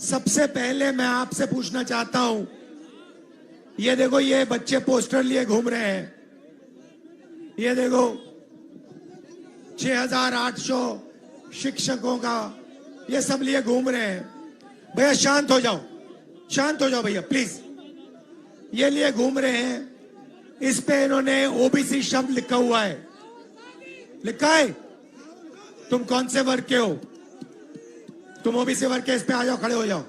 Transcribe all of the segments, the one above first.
सबसे पहले मैं आपसे पूछना चाहता हूं, ये देखो ये बच्चे पोस्टर लिए घूम रहे हैं, ये देखो 6800 शिक्षकों का ये सब लिए घूम रहे हैं। भैया शांत हो जाओ, शांत हो जाओ भैया प्लीज। ये लिए घूम रहे हैं, इस पे इन्होंने ओबीसी शब्द लिखा हुआ है, लिखा है। तुम कौन से वर्ग के हो? तुम ओबीसी वर्ग के, इस पे आ जाओ, खड़े हो जाओ।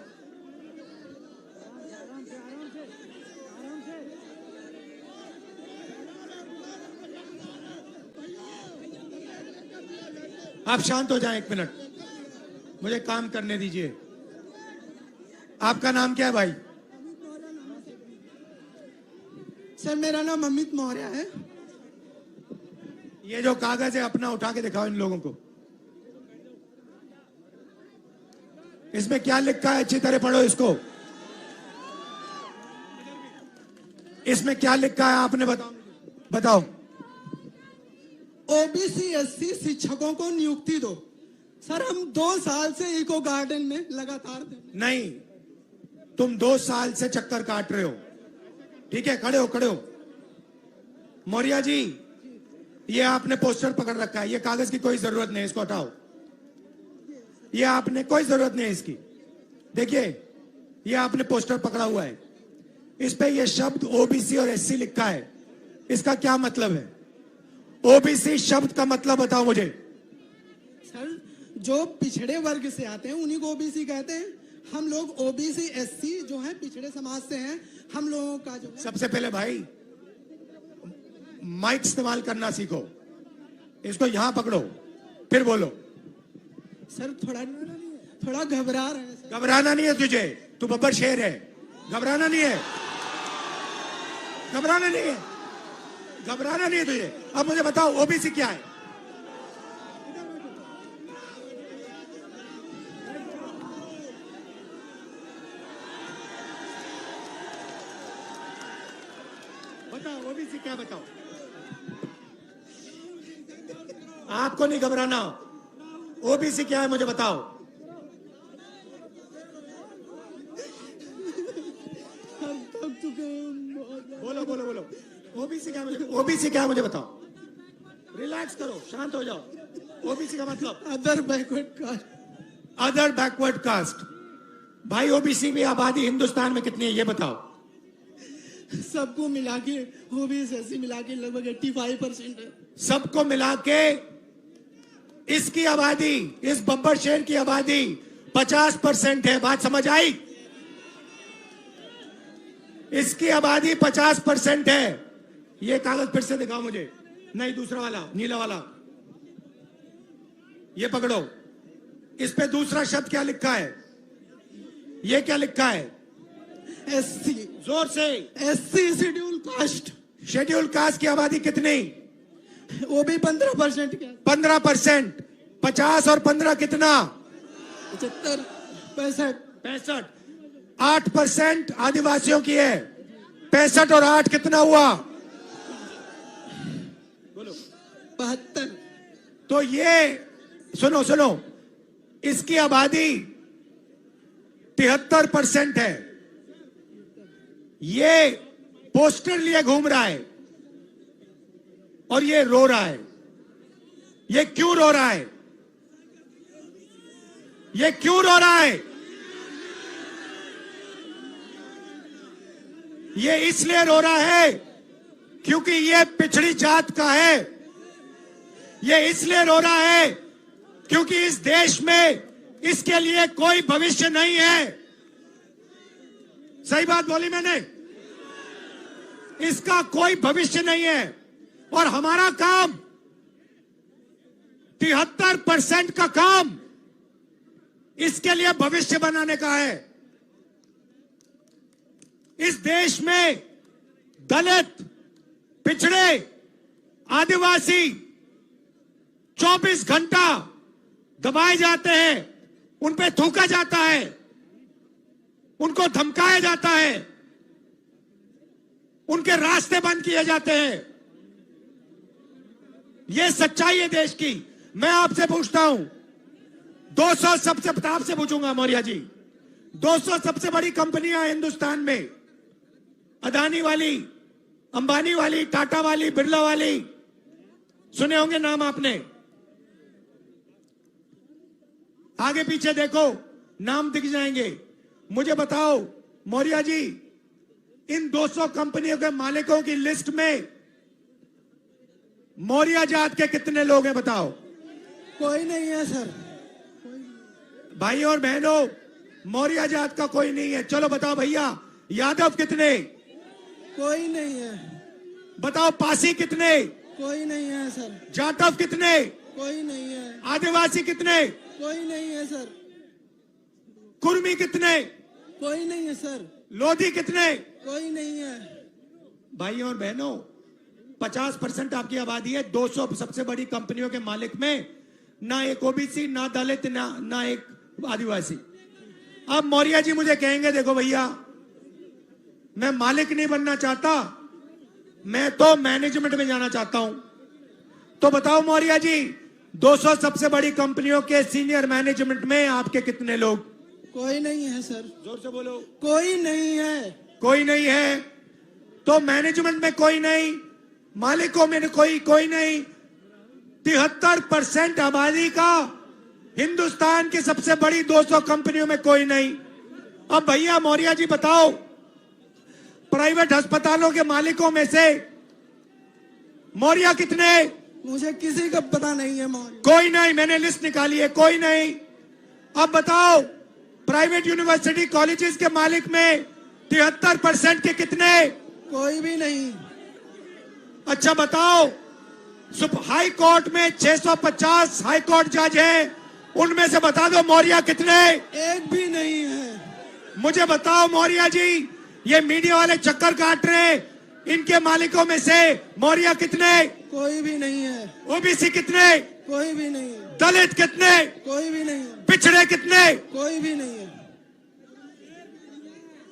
आप शांत हो जाएं, एक मिनट, मुझे काम करने दीजिए। आपका नाम क्या है भाई? सर मेरा नाम अमित मौर्य है। ये जो कागज है अपना उठा के दिखाओ इन लोगों को। इसमें क्या लिखा है? अच्छी तरह पढ़ो इसको। इसमें क्या लिखा है आपने बताओ, बताओ। ओबीसी एससी शिक्षकों को नियुक्ति दो। सर हम 2 साल से इको गार्डन में लगातार नहीं, तुम 2 साल से चक्कर काट रहे हो। ठीक है, खड़े हो, खड़े हो। मौर्य जी, ये आपने पोस्टर पकड़ रखा है, ये कागज की कोई जरूरत नहीं, इसको हटाओ। ये आपने कोई जरूरत नहीं इसकी। देखिए ये आपने पोस्टर पकड़ा हुआ है, इस पे ये शब्द ओबीसी और एससी लिखा है, इसका क्या मतलब है? ओबीसी शब्द का मतलब बताओ मुझे। सर जो पिछड़े वर्ग से आते हैं उन्हीं को ओबीसी कहते हैं। हम लोग ओबीसी एससी जो है पिछड़े समाज से हैं, हम लोगों का जो है। सबसे पहले भाई माइक इस्तेमाल करना सीखो, इसको यहां पकड़ो फिर बोलो। सर थोड़ा घबरा रहे हैं सर। घबराना नहीं है तुझे, तू बब्बर शेर है, घबराना नहीं है, घबराना नहीं है, घबराना नहीं है तुझे। अब मुझे बताओ ओबीसी क्या है? बताओ ओबीसी क्या, बताओ। आपको नहीं घबराना, ओबीसी क्या है मुझे बताओ। बोलो बोलो बोलो, ओबीसी क्या, ओबीसी क्या है मुझे बताओ। रिलैक्स करो, शांत हो जाओ। ओबीसी का मतलब other backward caste. Other backward caste. भाई ओबीसी की आबादी हिंदुस्तान में कितनी है ये बताओ। सबको मिला के ओबीसी एससी मिला के लगभग 85% है। सबको मिला के इसकी आबादी, इस बब्बर शहर की आबादी 50% है। बात समझ आई? इसकी आबादी 50% है। ये कागज फिर से दिखाओ मुझे। नहीं, दूसरा वाला, नीला वाला, ये पकड़ो। इस पे दूसरा शब्द क्या लिखा है? ये क्या लिखा है? एससी। जोर से। SC schedule caste. Schedule caste की आबादी कितनी? वो भी 15% क्या? 15%। 50 और 15 कितना? 75, 65, 65। 8% आदिवासियों की है। 65 और 8 कितना हुआ? बोलो। 72। तो ये सुनो सुनो, इसकी आबादी 73% है। ये पोस्टर लिए घूम रहा है और ये रो रहा है। ये क्यों रो रहा है? ये क्यों रो रहा है? ये इसलिए रो रहा है क्योंकि ये पिछड़ी जात का है। ये इसलिए रो रहा है क्योंकि इस देश में इसके लिए कोई भविष्य नहीं है। सही बात बोली मैंने? इसका कोई भविष्य नहीं है और हमारा काम 73% का काम इसके लिए भविष्य बनाने का है। इस देश में दलित, पिछड़े, आदिवासी 24 घंटा दबाए जाते हैं, उन पे थूका जाता है, उनको धमकाया जाता है, उनके रास्ते बंद किए जाते हैं। यह सच्चाई है देश की। मैं आपसे पूछता हूं, 200 सबसे आपसे पूछूंगा मौर्य जी, 200 सबसे बड़ी कंपनियां हिंदुस्तान में, अदानी वाली, अंबानी वाली, टाटा वाली, बिरला वाली, सुने होंगे नाम आपने। आगे पीछे देखो, नाम दिख जाएंगे। मुझे बताओ मौर्य जी, इन 200 कंपनियों के मालिकों की लिस्ट में मौर्य जात के कितने लोग हैं बताओ? कोई नहीं है सर। भाई और बहनों, मौर्य जात का कोई नहीं है। चलो बताओ भैया, यादव कितने? कोई नहीं है। बताओ पासी कितने? कोई नहीं है सर। जाटव कितने? कोई नहीं है। आदिवासी कितने? कोई नहीं है सर। कुर्मी कितने? कोई नहीं है सर। लोधी कितने? कोई नहीं है। भाई और बहनों, 50% आपकी आबादी है। 200 सबसे बड़ी कंपनियों के मालिक में ना एक ओबीसी, ना दलित, ना एक आदिवासी। अब मौर्य जी मुझे कहेंगे देखो भैया, मैं मालिक नहीं बनना चाहता, मैं तो मैनेजमेंट में जाना चाहता हूं। तो बताओ मौर्य जी, 200 सबसे बड़ी कंपनियों के सीनियर मैनेजमेंट में आपके कितने लोग? कोई नहीं है सर। जोर से बोलो। कोई नहीं है। कोई नहीं है। तो मैनेजमेंट में कोई नहीं, मालिकों में कोई नहीं। 73% आबादी का हिंदुस्तान की सबसे बड़ी 200 कंपनियों में कोई नहीं। अब भैया मौर्य जी बताओ, प्राइवेट अस्पतालों के मालिकों में से मौर्य कितने? मुझे किसी का पता नहीं है मौर्य। कोई नहीं, मैंने लिस्ट निकाली है, कोई नहीं। अब बताओ, प्राइवेट यूनिवर्सिटी कॉलेजेस के मालिक में 73% के कितने? कोई भी नहीं। अच्छा बताओ, हाई कोर्ट में 650 हाई कोर्ट जज हैं, उनमें से बता दो मौर्य कितने? एक भी नहीं है। मुझे बताओ मौर्य जी, ये मीडिया वाले चक्कर काट रहे, इनके मालिकों में से मौर्य कितने? कोई भी नहीं है। ओबीसी कितने? कोई भी नहीं है। दलित कितने? कोई भी नहीं है। पिछड़े कितने? कोई भी नहीं है।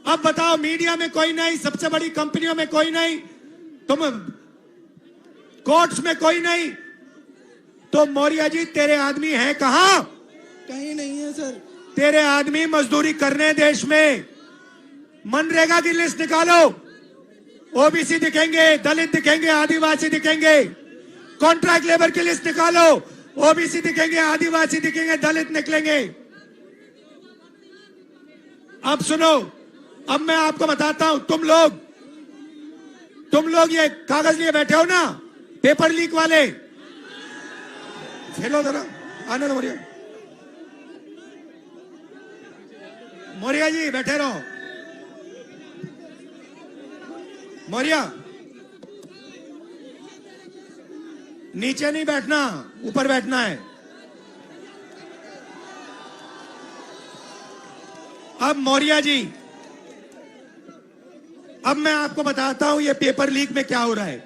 अब बताओ, मीडिया में कोई नहीं, सबसे बड़ी कंपनियों में कोई नहीं, तुम कोर्ट्स में कोई नहीं, तो मौर्य जी तेरे आदमी हैं कहां? कहीं नहीं है सर। तेरे आदमी मजदूरी करने देश में। मनरेगा की लिस्ट निकालो, ओबीसी दिखेंगे, दलित दिखेंगे, आदिवासी दिखेंगे। कॉन्ट्रैक्ट लेबर की लिस्ट निकालो, ओबीसी दिखेंगे, आदिवासी दिखेंगे, दलित निकलेंगे। अब सुनो, अब मैं आपको बताता हूं, तुम लोग ये कागज लिए बैठे हो ना, पेपर लीक वाले, खेलो जरा, आनंद मौर्य। मौर्य जी बैठे रहो। मौर्य, नीचे नहीं बैठना, ऊपर बैठना है। अब मौर्य जी, अब मैं आपको बताता हूं ये पेपर लीक में क्या हो रहा है।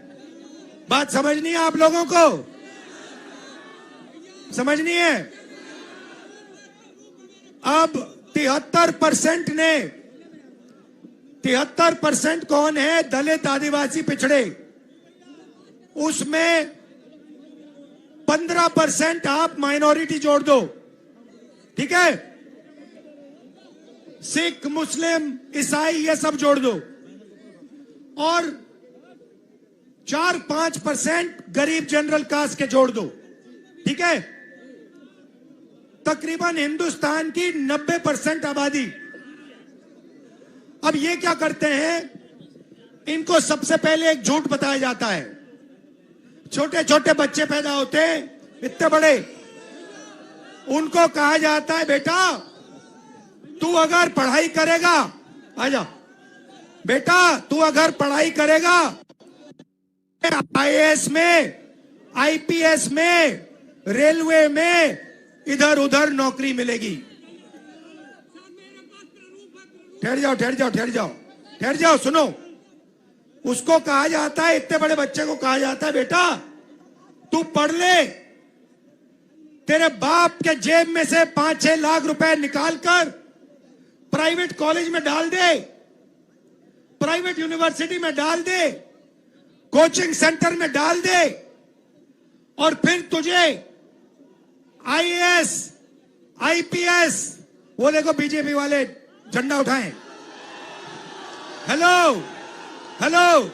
बात समझनी है आप लोगों को? समझनी है? अब 73% कौन है? दलित, आदिवासी, पिछड़े। उसमें 15% आप माइनॉरिटी जोड़ दो, ठीक है? सिख, मुस्लिम, ईसाई, ये सब जोड़ दो, और 4-5% गरीब जनरल कास्ट के जोड़ दो, ठीक है? तकरीबन हिंदुस्तान की 90% आबादी। अब ये क्या करते हैं, इनको सबसे पहले एक झूठ बताया जाता है। छोटे छोटे बच्चे पैदा होते हैं, इतने बड़े, उनको कहा जाता है बेटा तू अगर पढ़ाई करेगा, आजा बेटा तू अगर पढ़ाई करेगा, आईएएस में, आईपीएस में, रेलवे में, इधर उधर नौकरी मिलेगी। ठहर जाओ, सुनो। उसको कहा जाता है, इतने बड़े बच्चे को कहा जाता है बेटा तू पढ़ ले, तेरे बाप के जेब में से 5-6 लाख रुपए निकालकर प्राइवेट कॉलेज में डाल दे, प्राइवेट यूनिवर्सिटी में डाल दे, कोचिंग सेंटर में डाल दे, और फिर तुझे आईएएस, आईपीएस, वो देखो बीजेपी वाले झंडा उठाएं। हेलो हेलो,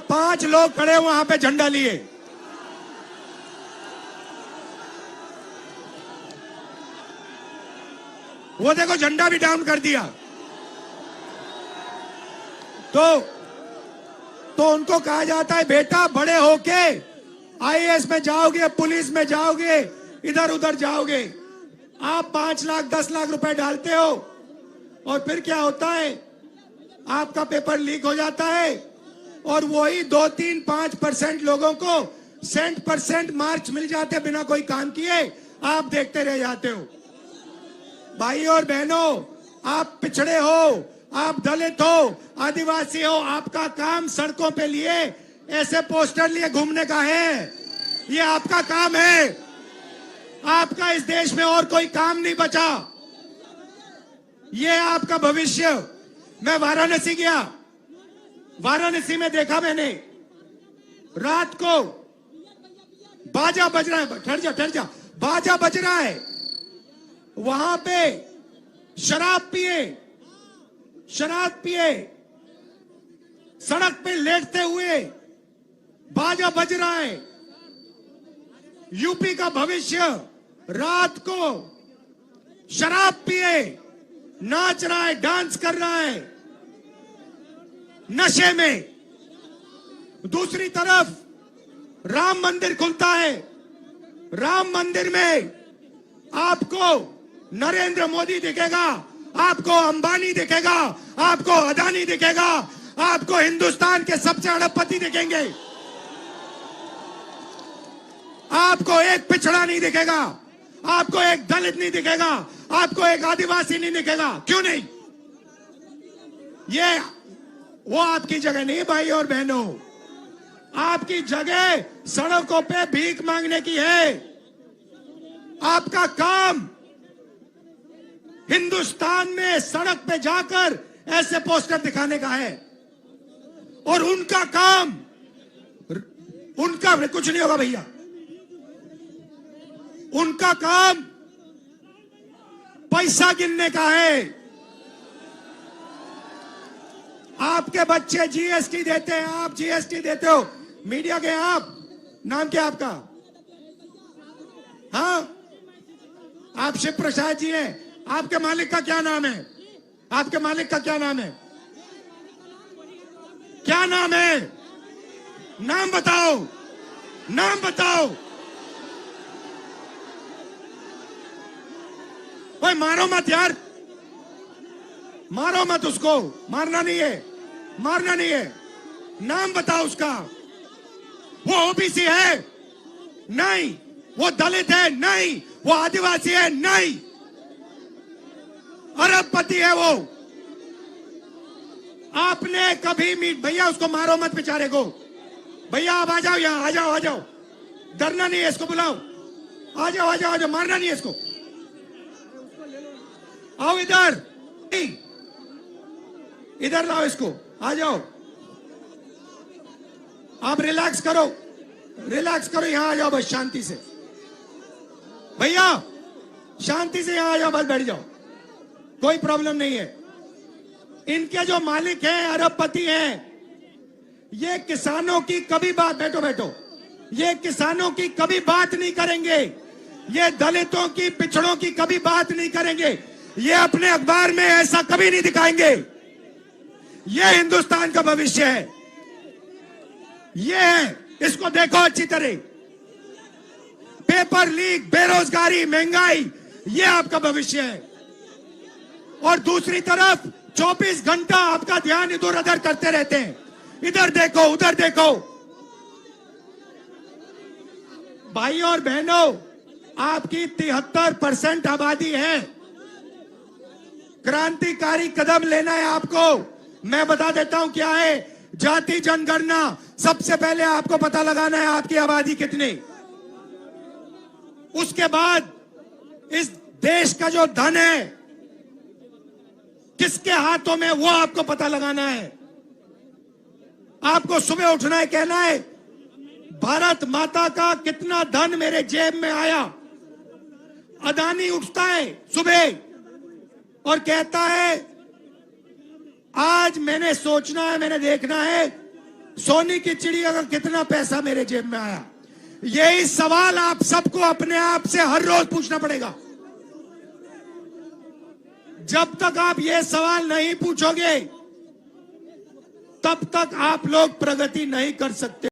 पांच लोग खड़े वहां पे झंडा लिए। वो देखो झंडा भी डाउन कर दिया। तो उनको कहा जाता है बेटा बड़े होके आईएएस में जाओगे, पुलिस में जाओगे, इधर उधर जाओगे। आप 5 लाख 10 लाख रुपए डालते हो और फिर क्या होता है, आपका पेपर लीक हो जाता है और वही 2, 3, 5% लोगों को सेंट % मार्क्स मिल जाते बिना कोई काम किए। आप देखते रह जाते हो। भाई और बहनों, आप पिछड़े हो, आप दलित हो, आदिवासी हो, आपका काम सड़कों पे लिए ऐसे पोस्टर लिए घूमने का है। ये आपका काम है। आपका इस देश में और कोई काम नहीं बचा। ये आपका भविष्य। मैं वाराणसी गया, वाराणसी में देखा मैंने, रात को बाजा बज रहा है। ठहर जा, बाजा बज रहा है। वहां पे शराब पिए सड़क पे लेटते हुए बाजा बज रहा है। यूपी का भविष्य रात को शराब पिए नाच रहा है, डांस कर रहा है नशे में। दूसरी तरफ राम मंदिर खुलता है। राम मंदिर में आपको नरेंद्र मोदी दिखेगा, आपको अंबानी दिखेगा, आपको अदानी दिखेगा, आपको हिंदुस्तान के सबसे अरबपति दिखेंगे। आपको एक पिछड़ा नहीं दिखेगा, आपको एक दलित नहीं दिखेगा, आपको एक आदिवासी नहीं दिखेगा। क्यों नहीं? ये वो आपकी जगह नहीं भाई और बहनों। आपकी जगह सड़कों पे भीख मांगने की है। आपका काम हिंदुस्तान में सड़क पे जाकर ऐसे पोस्टर दिखाने का है। और उनका काम, उनका कुछ नहीं होगा भैया, उनका काम पैसा गिनने का है। आपके बच्चे जीएसटी देते हैं, आप जीएसटी देते हो। मीडिया के आप, नाम क्या आपका? हाँ, आप शिव प्रसाद जी हैं। आपके मालिक का क्या नाम है? आपके मालिक का क्या नाम है? क्या नाम है? नाम बताओ, नाम बताओ। ओए मारो मत यार, मारो मत उसको। मारना नहीं है, मारना नहीं है। नाम बताओ उसका। वो ओबीसी है? नहीं। वो दलित है? नहीं। वो आदिवासी है? नहीं। अरबपति है वो। आपने कभी भैया उसको मारो मत बेचारे को। भैया आप आ जाओ यहां, आ जाओ, आ जाओ। डरना नहीं है, इसको बुलाओ। आ जाओ, आ जाओ, आ जाओ। मारना नहीं है इसको। आओ इधर, इधर लाओ इसको। आ जाओ। आप रिलैक्स करो, रिलैक्स करो। यहां आ जाओ बस शांति से। भैया शांति से यहां आ जाओ, बस बैठ जाओ। कोई प्रॉब्लम नहीं है। इनके जो मालिक हैं, अरबपति हैं, ये किसानों की कभी बात, बैठो बैठो, ये किसानों की कभी बात नहीं करेंगे। ये दलितों की, पिछड़ों की कभी बात नहीं करेंगे। ये अपने अखबार में ऐसा कभी नहीं दिखाएंगे। ये हिंदुस्तान का भविष्य है। ये है, इसको देखो अच्छी तरह। पेपर लीक, बेरोजगारी, महंगाई, ये आपका भविष्य है। और दूसरी तरफ 24 घंटा आपका ध्यान इधर उधर करते रहते हैं। इधर देखो, उधर देखो। भाई और बहनों, आपकी 73% आबादी है। क्रांतिकारी कदम लेना है आपको। मैं बता देता हूं क्या है। जाति जनगणना, सबसे पहले आपको पता लगाना है आपकी आबादी कितनी। उसके बाद इस देश का जो धन है किसके हाथों में, वो आपको पता लगाना है। आपको सुबह उठना है, कहना है भारत माता का कितना धन मेरे जेब में आया। अदानी उठता है सुबह और कहता है आज मैंने सोचना है, मैंने देखना है सोने की चिड़िया का कितना पैसा मेरे जेब में आया। यही सवाल आप सबको अपने आप से हर रोज पूछना पड़ेगा। जब तक आप ये सवाल नहीं पूछोगे तब तक आप लोग प्रगति नहीं कर सकते।